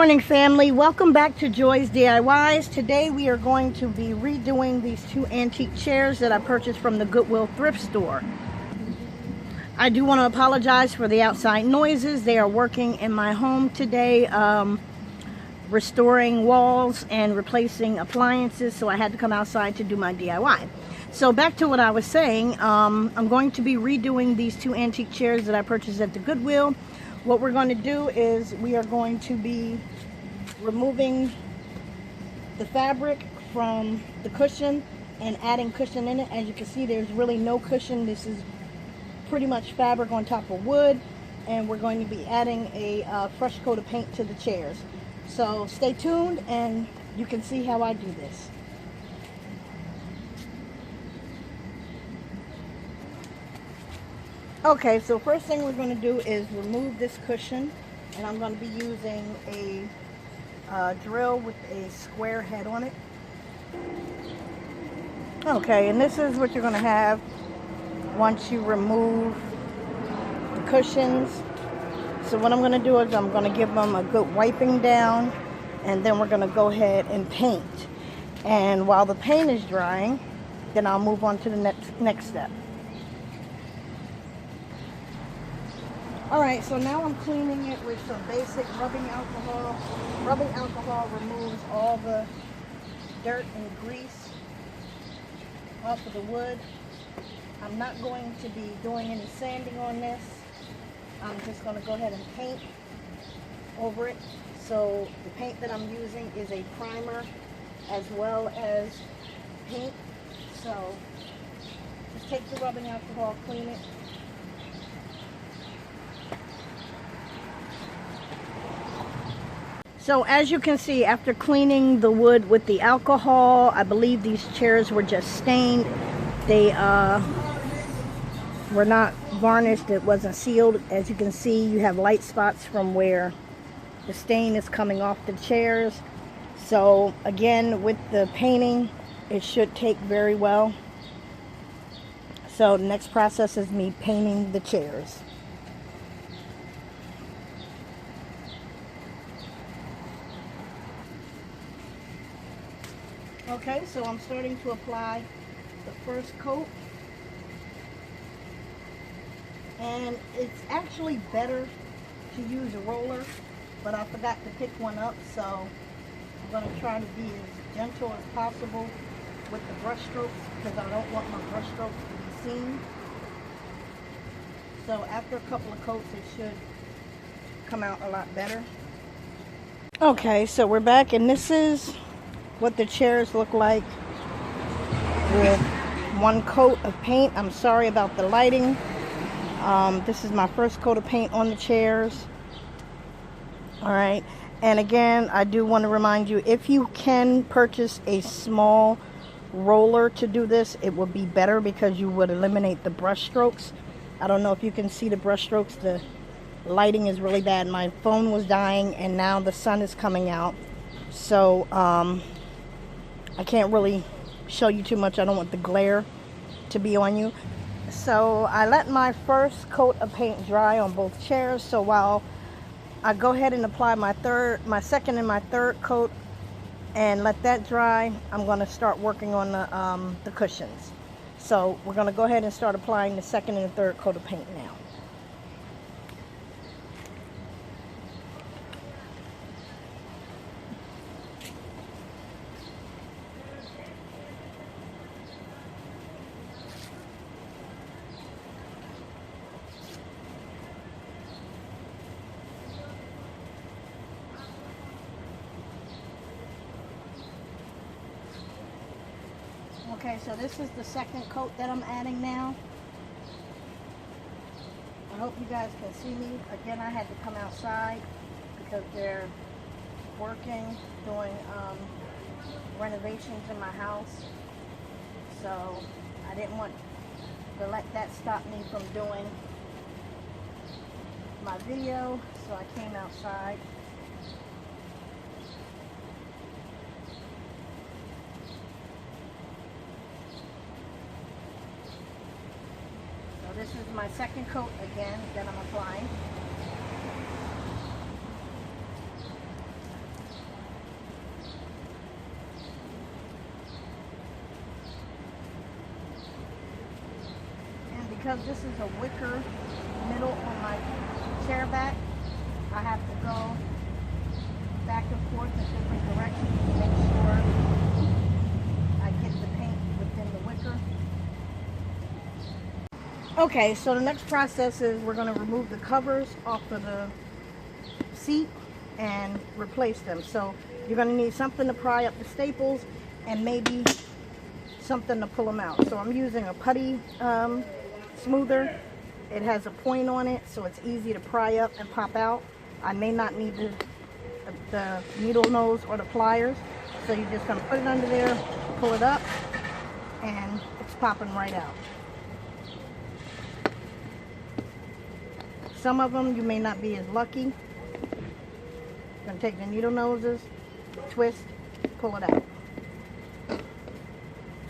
morning, family. Welcome back to Joy's DIYs. Today we are going to be redoing these two antique chairs that I purchased from the Goodwill thrift store. I do want to apologize for the outside noises. They are working in my home today, restoring walls and replacing appliances, so I had to come outside to do my DIY. So back to what I was saying, I'm going to be redoing these two antique chairs that I purchased at the Goodwill. What we're going to do is we are going to be removing the fabric from the cushion and adding cushion in it. As you can see, there's really no cushion. This is pretty much fabric on top of wood, and we're going to be adding a fresh coat of paint to the chairs. So stay tuned and you can see how I do this. Okay, so first thing we're going to do is remove this cushion, and I'm going to be using a drill with a square head on it. Okay, and this is what you're going to have once you remove the cushions. So what I'm going to do is I'm going to give them a good wiping down, and then we're going to go ahead and paint. And while the paint is drying, then I'll move on to the next step. Alright, so now I'm cleaning it with some basic rubbing alcohol. Rubbing alcohol removes all the dirt and grease off of the wood. I'm not going to be doing any sanding on this. I'm just going to go ahead and paint over it. So the paint that I'm using is a primer as well as paint. So just take the rubbing alcohol, clean it. So as you can see, after cleaning the wood with the alcohol, I believe these chairs were just stained. They were not varnished. It wasn't sealed. As you can see, you have light spots from where the stain is coming off the chairs. So again, with the painting, it should take very well. So the next process is me painting the chairs. Okay, so I'm starting to apply the first coat, and it's actually better to use a roller, but I forgot to pick one up, so I'm going to try to be as gentle as possible with the brush strokes because I don't want my brush strokes to be seen. So after a couple of coats, it should come out a lot better. Okay, so we're back, and this is what the chairs look like with one coat of paint. I'm sorry about the lighting. This is my first coat of paint on the chairs. Alright, and again, I do want to remind you, if you can purchase a small roller to do this, it would be better because you would eliminate the brush strokes. I don't know if you can see the brush strokes. The lighting is really bad. My phone was dying and now the sun is coming out. So, I can't really show you too much. I don't want the glare to be on you. So I let my first coat of paint dry on both chairs. So while I go ahead and apply my second and my third coat and let that dry, I'm going to start working on the cushions. So we're going to go ahead and start applying the second and the third coat of paint now. Okay, so this is the second coat that I'm adding now. I hope you guys can see me. Again, I had to come outside because they're working, doing renovations in my house. So I didn't want to let that stop me from doing my video, so I came outside. This is my second coat again that I'm applying. because this is a wicker middle on my chair back, I have to go back and forth in different directions to make sure I get the paint within the wicker. Okay, so the next process is we're going to remove the covers off of the seat and replace them. So you're going to need something to pry up the staples and maybe something to pull them out. So I'm using a putty smoother. It has a point on it, so it's easy to pry up and pop out. I may not need the needle nose or the pliers, so you're just going to put it under there, pull it up, and it's popping right out. Some of them you may not be as lucky. You're going to take the needle noses, twist, pull it out.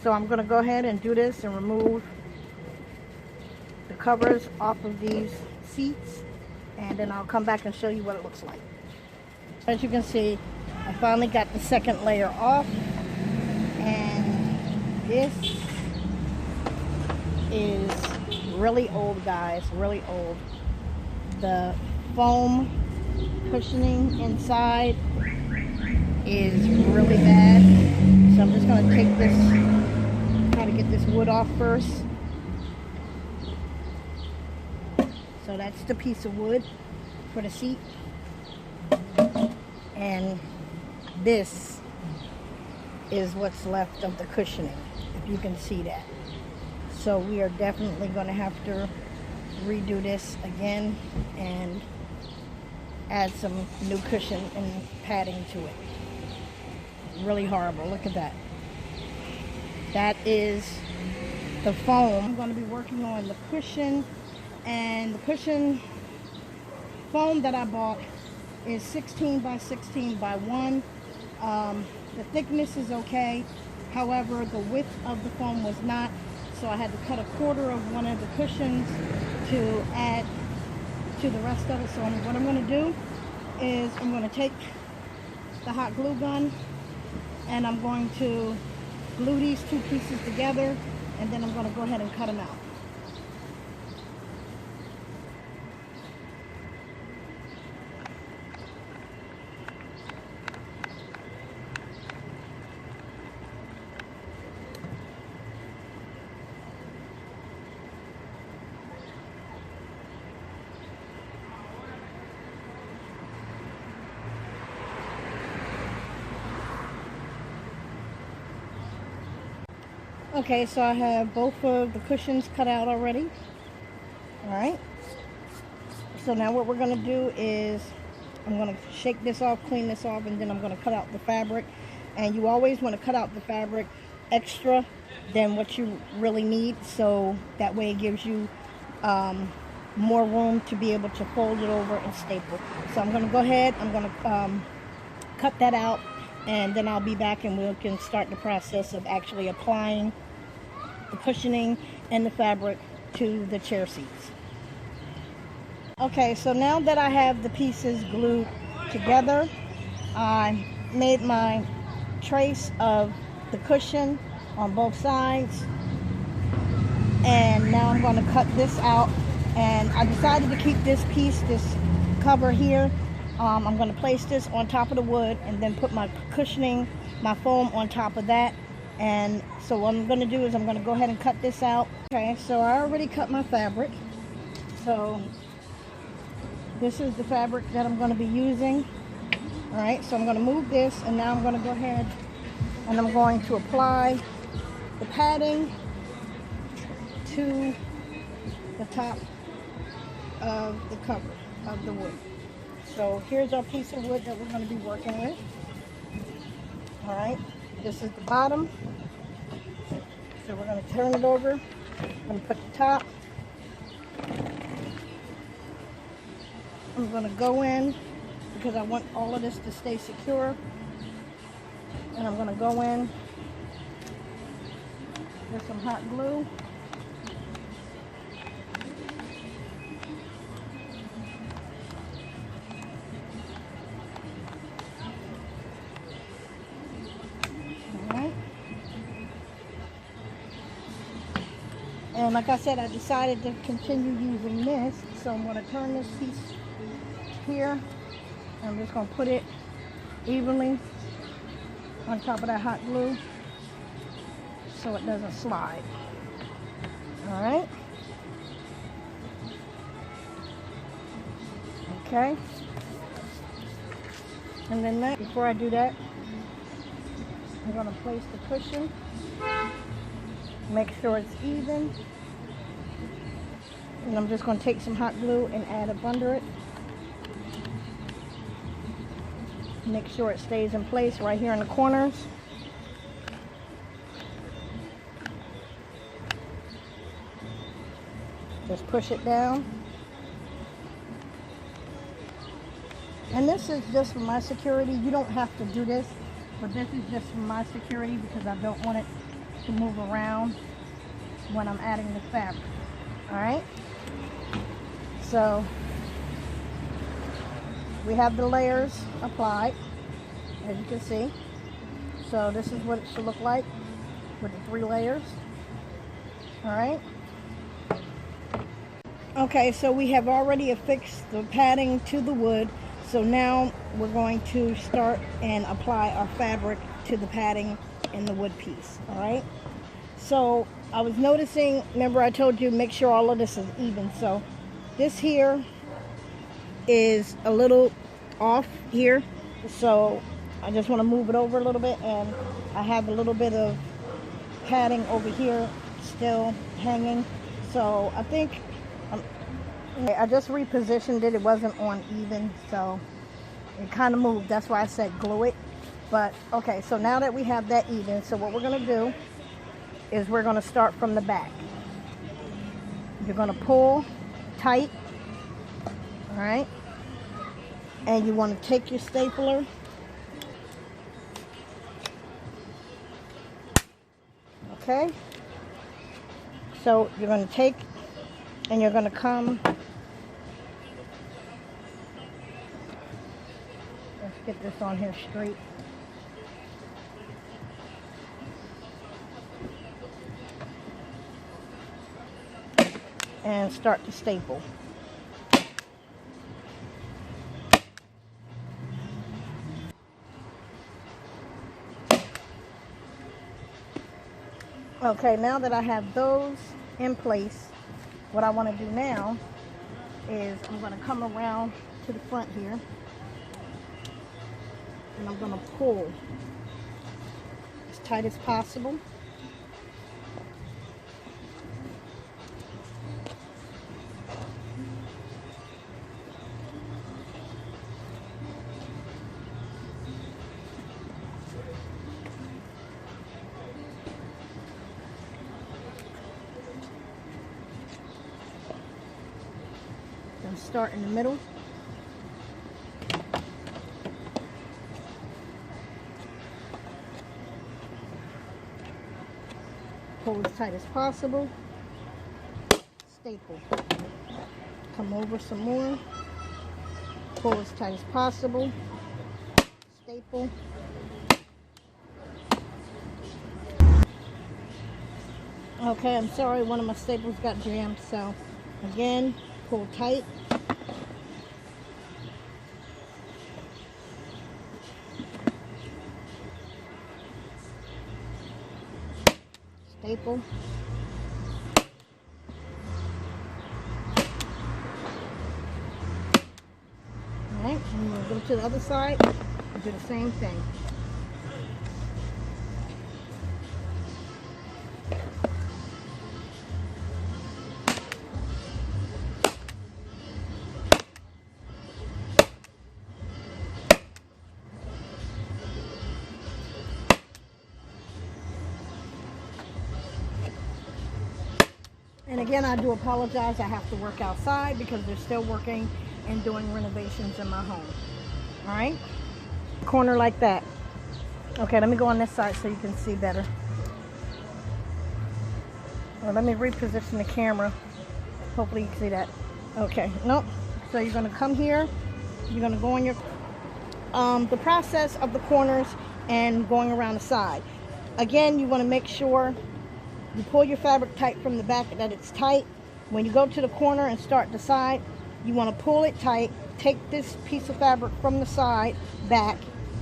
So I'm going to go ahead and do this and remove the covers off of these seats, and then I'll come back and show you what it looks like. As you can see, I finally got the second layer off, and this is really old, guys, really old. The foam cushioning inside is really bad, so I'm just going to take this, try to get this wood off first. So that's the piece of wood for the seat, and this is what's left of the cushioning, if you can see that. So we are definitely going to have to redo this again and add some new cushion and padding to it. Really horrible. Look at that. That is the foam. I'm going to be working on the cushion, and the cushion foam that I bought is 16 by 16 by 1. The thickness is okay, however the width of the foam was not, so I had to cut a quarter of one of the cushions to add to the rest of it. So what I'm going to do is I'm going to take the hot glue gun and I'm going to glue these two pieces together, and then I'm going to go ahead and cut them out. Okay, so I have both of the cushions cut out already. Alright. So now what we're going to do is I'm going to shake this off, clean this off, and then I'm going to cut out the fabric. And you always want to cut out the fabric extra than what you really need, so that way it gives you more room to be able to fold it over and staple. So I'm going to go ahead, I'm going to cut that out, and then I'll be back and we can start the process of actually applying the cushioning and the fabric to the chair seats. Okay, so now that I have the pieces glued together, I made my trace of the cushion on both sides, and now I'm going to cut this out. And I decided to keep this piece, this cover here. I'm going to place this on top of the wood and then put my cushioning, my foam on top of that. And so what I'm going to do is I'm going to go ahead and cut this out. Okay, so I already cut my fabric. So this is the fabric that I'm going to be using. Alright, so I'm going to move this, and now I'm going to go ahead and I'm going to apply the padding to the top of the cover of the wood. So here's our piece of wood that we're going to be working with. Alright, this is the bottom. So we're going to turn it over. I'm going to put the top. I'm going to go in because I want all of this to stay secure. And I'm going to go in with some hot glue. And like I said, I decided to continue using this. So I'm going to turn this piece here. I'm just going to put it evenly on top of that hot glue so it doesn't slide. All right. Okay. And then before I do that, I'm going to place the cushion. Make sure it's even. And I'm just going to take some hot glue and add up under it. Make sure it stays in place right here in the corners. Just push it down. And this is just for my security. You don't have to do this, but this is just for my security because I don't want it to move around when I'm adding the fabric. All right. So we have the layers applied, as you can see. So this is what it should look like with the 3 layers. All right. Okay, so we have already affixed the padding to the wood. So now we're going to start and apply our fabric to the padding in the wood piece. All right. So I was noticing, remember I told you make sure all of this is even. So this here is a little off here. So I just want to move it over a little bit, and I have a little bit of padding over here still hanging. So I think I just repositioned it. It wasn't on even, so it kind of moved. That's why I said glue it. But okay, so now that we have that even, so what we're going to do is we're going to start from the back. You're going to pull tight, all right? And you want to take your stapler, okay? So you're going to take and you're going to come, let's get this on here straight. And start to staple. Okay, now that I have those in place, what I want to do now is I'm going to come around to the front here and I'm going to pull as tight as possible. Start in the middle. Pull as tight as possible. Staple. Come over some more. Pull as tight as possible. Staple. Okay, I'm sorry, one of my staples got jammed, so again, pull tight. Staple. Alright, and we'll go to the other side and do the same thing. And again, I do apologize. I have to work outside because they're still working and doing renovations in my home. All right, corner like that. Okay, let me go on this side so you can see better. Well, let me reposition the camera. Hopefully you can see that. Okay, nope. So you're gonna come here. You're gonna go on your, the process of the corners and going around the side. Again, you wanna make sure You pull your fabric tight from the back that it's tight. When you go to the corner and start the side, you want to pull it tight. Take this piece of fabric from the side back,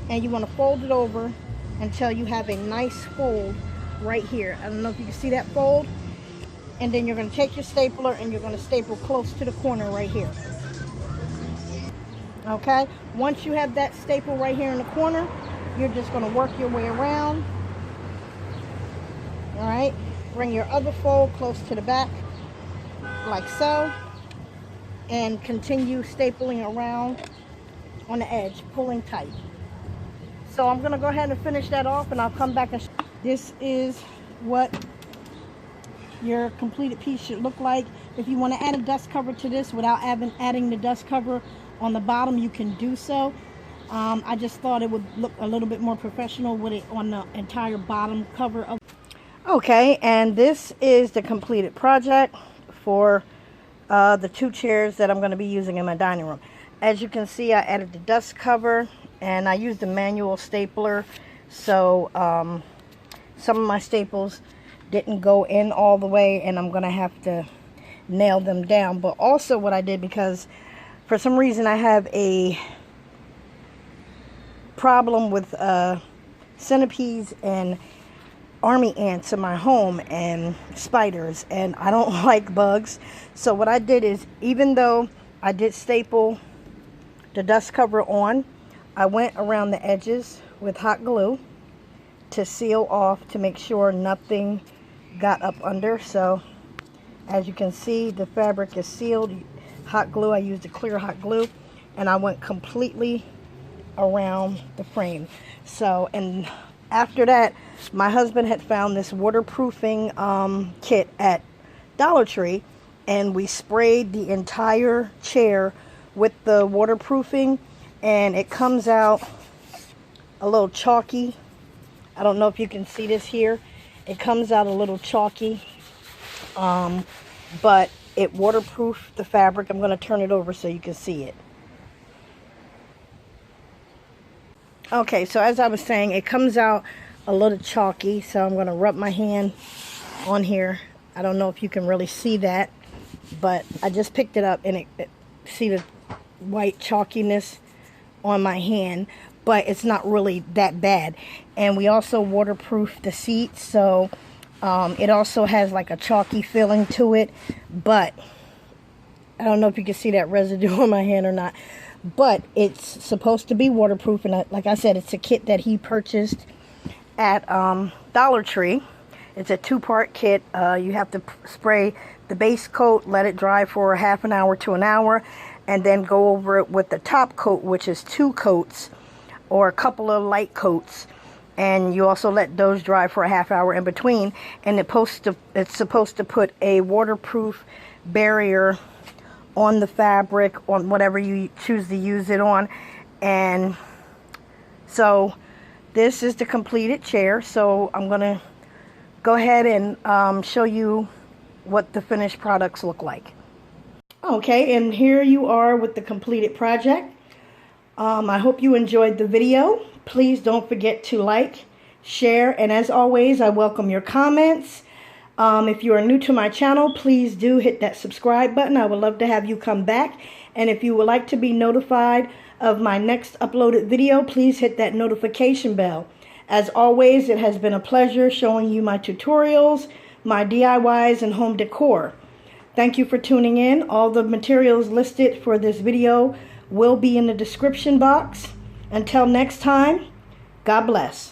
and you want to fold it over until you have a nice fold right here. I don't know if you can see that fold. And then you're going to take your stapler and you're going to staple close to the corner right here. Okay, once you have that staple right here in the corner, you're just going to work your way around. All right, bring your other fold close to the back like so, and continue stapling around on the edge, pulling tight. So I'm going to go ahead and finish that off, and I'll come back and this is what your completed piece should look like. If you want to add a dust cover to this without adding the dust cover on the bottom, you can do so. I just thought it would look a little bit more professional with it on the entire bottom cover of. Okay, and this is the completed project for the 2 chairs that I'm going to be using in my dining room. As you can see, I added the dust cover and I used a manual stapler, so some of my staples didn't go in all the way, and I'm going to have to nail them down. But also what I did, because for some reason I have a problem with centipedes and army ants in my home and spiders, and I don't like bugs. So what I did is, even though I did staple the dust cover on, I went around the edges with hot glue to seal off, to make sure nothing got up under. So as you can see, the fabric is sealed. Hot glue, I used a clear hot glue, and I went completely around the frame. So, and after that, my husband had found this waterproofing kit at Dollar Tree, and we sprayed the entire chair with the waterproofing, and it comes out a little chalky. I don't know if you can see this here. It comes out a little chalky, but it waterproofed the fabric. I'm going to turn it over so you can see it. Okay, so as I was saying, it comes out a little chalky, so I'm going to rub my hand on here. I don't know if you can really see that, but I just picked it up, and see the white chalkiness on my hand, but it's not really that bad. And we also waterproof the seats, so it also has like a chalky feeling to it, but I don't know if you can see that residue on my hand or not, but it's supposed to be waterproof. And like I said, it's a kit that he purchased at Dollar Tree. It's a 2-part kit. You have to spray the base coat, let it dry for half an hour to an hour, and then go over it with the top coat, which is 2 coats or a couple of light coats, and you also let those dry for a half hour in between. And it's supposed to put a waterproof barrier on the fabric, on whatever you choose to use it on. And so this is the completed chair. So I'm gonna go ahead and show you what the finished products look like. Okay, and here you are with the completed project. I hope you enjoyed the video. Please don't forget to like, share, and as always, I welcome your comments. If you are new to my channel, please do hit that subscribe button. I would love to have you come back. And if you would like to be notified of my next uploaded video, please hit that notification bell. As always, it has been a pleasure showing you my tutorials, my DIYs, and home decor. Thank you for tuning in. All the materials listed for this video will be in the description box. Until next time, God bless.